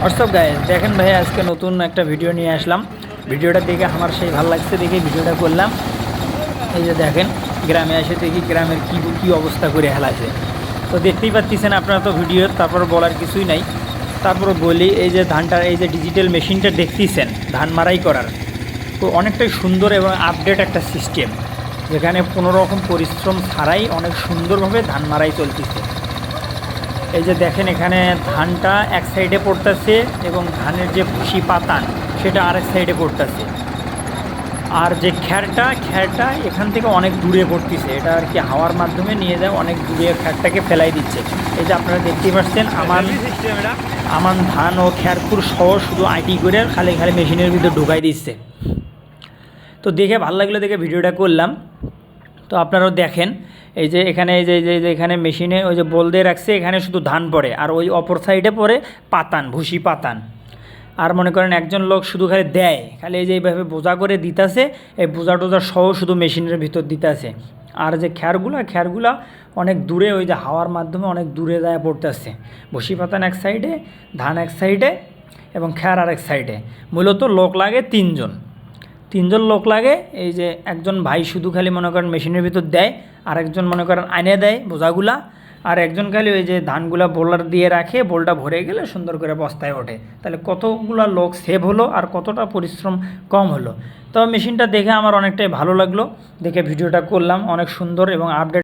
WhatsApp guys, দেখেন ভাই আজকে নতুন একটা ভিডিও নিয়ে আসলাম। ভিডিওটা দেখে আমার সেই ভালো লাগছে, দেখে ভিডিওটা করলাম। এই যে দেখেন, গ্রামে এসে দেখি গ্রামের কী অবস্থা করে হেলাছে। তো দেখতেই পাচ্ছেন আপনারা তো ভিডিও, তারপর বলার কিছুই নাই। তারপর বলি, এই যে ধানটা, এই যে ডিজিটাল মেশিনটা দেখতেছেন ধান মারাই করার, তো অনেকটাই সুন্দর এবং আপডেট একটা সিস্টেম, যেখানে কোনো রকম পরিশ্রম ছাড়াই অনেক সুন্দরভাবে ধান মারাই চলতেছে। এই যে দেখেন, এখানে ধানটা এক সাইডে পড়তেছে এবং ধানের যে ভুসি পাতান সেটা আরেক সাইডে পড়তেছে। আর যে খ্যারটা এখান থেকে অনেক দূরে পড়তেছে, এটা আর কি হাওয়ার মাধ্যমে নিয়ে যায় অনেক দূরে, খ্যারটাকে ফেলাই দিচ্ছে। এই যে আপনারা দেখতেই পাচ্ছেন, আমার ধান ও খ্যারপুর সহ শুধু আইটি করে খালি খালি মেশিনের ভিতরে ঢুকাই দিচ্ছে। তো দেখে ভালো লাগলো, দেখে ভিডিওটা করলাম। তো আপনারাও দেখেন, এই যে এখানে এই যে এখানে মেশিনে ওই যে বল দিয়ে রাখছে, এখানে শুধু ধান পড়ে, আর ওই অপর সাইডে পড়ে পাতান, ভুসি পাতান। আর মনে করেন একজন লোক শুধু খালি দেয়, খালি এই যে এইভাবে বোঝা করে দিতেছে, এই বোঝা টোজা সহ শুধু মেশিনের ভিতর দিতেছে। আর যে খ্যারগুলা অনেক দূরে, ওই যে হাওয়ার মাধ্যমে অনেক দূরে যায় পড়তেছে। ভুসি পাতান এক সাইডে, ধান এক সাইডে এবং খ্যার আরেক সাইডে। মূলত লোক লাগে তিনজন লোক লাগে। এই যে একজন ভাই শুধু খালি মনে করেন মেশিনের ভিতর দেয়, আর একজন মনে করেন আইনে দেয় বোঝাগুলা, আর একজন খালি ওই যে ধানগুলা বোলার দিয়ে রাখে, বোলটা ভরে গেলে সুন্দর করে বস্তায় ওঠে। তাহলে কতগুলা লোক সেভ হলো আর কতটা পরিশ্রম কম হলো। তো মেশিনটা দেখে আমার অনেকটাই ভালো লাগলো, দেখে ভিডিওটা করলাম। অনেক সুন্দর এবং আপডেট।